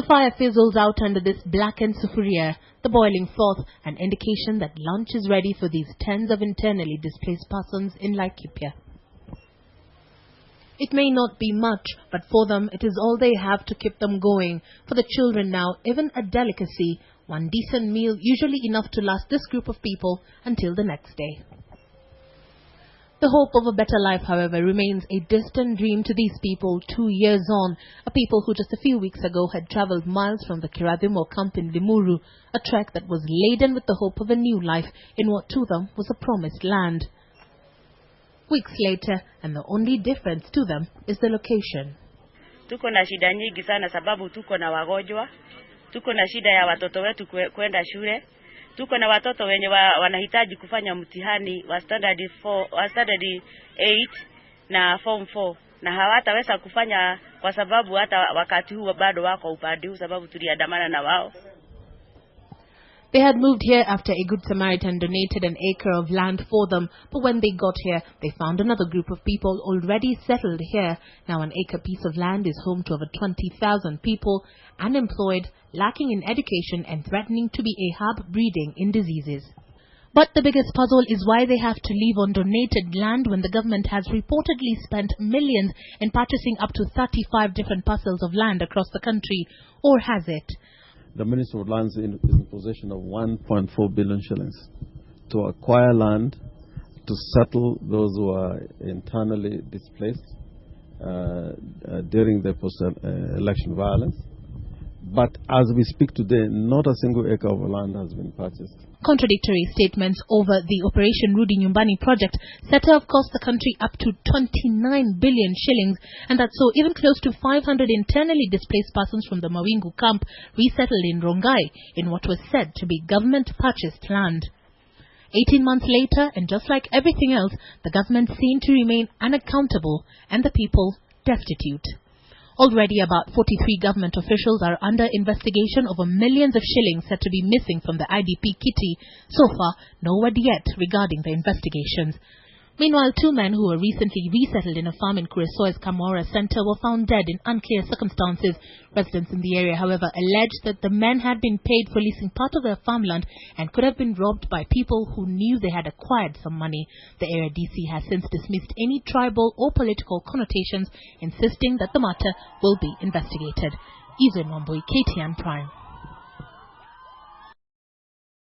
The fire fizzles out under this blackened sufuria, the boiling froth, an indication that lunch is ready for these tens of internally displaced persons in Laikipia. It may not be much, but for them it is all they have to keep them going. For the children now, even a delicacy, one decent meal usually enough to last this group of people until the next day. The hope of a better life, however, remains a distant dream to these people 2 years on, a people who just a few weeks ago had travelled miles from the Kiradimo camp in Limuru, a trek that was laden with the hope of a new life in what to them was a promised land. Weeks later, and the only difference to them is the location. Tuko na shida nyingi sana sababu tuko na wagonjwa, tuko na shida ya watoto wetu kwenda shule, tuko na watoto wenye wanahitaji kufanya mtihani wa standard 8 na form 4 na hawataweza kufanya kwa sababu hata wakati huu bado wako upande huu sababu tuliandamana na wao. They had moved here after a Good Samaritan donated an acre of land for them, but when they got here, they found another group of people already settled here. Now an acre piece of land is home to over 20,000 people, unemployed, lacking in education and threatening to be a hub breeding in diseases. But the biggest puzzle is why they have to live on donated land when the government has reportedly spent millions in purchasing up to 35 different parcels of land across the country. Or has it? The Minister of Lands is in possession of 1.4 billion shillings to acquire land, to settle those who are internally displaced during the post-election violence. But as we speak today, not a single acre of land has been purchased. Contradictory statements over the Operation Rudi Nyumbani project set to have cost the country up to 29 billion shillings, and that saw even close to 500 internally displaced persons from the Mawingu camp resettled in Rongai in what was said to be government-purchased land. 18 months later, and just like everything else, the government seemed to remain unaccountable and the people destitute. Already about 43 government officials are under investigation over millions of shillings said to be missing from the IDP kitty. So far, no word yet regarding the investigations. Meanwhile, 2 men who were recently resettled in a farm in Kurisoi's Kamora Center were found dead in unclear circumstances. Residents in the area, however, alleged that the men had been paid for leasing part of their farmland and could have been robbed by people who knew they had acquired some money. The area DC has since dismissed any tribal or political connotations, insisting that the matter will be investigated. Evelyn Wambui, KTN Prime.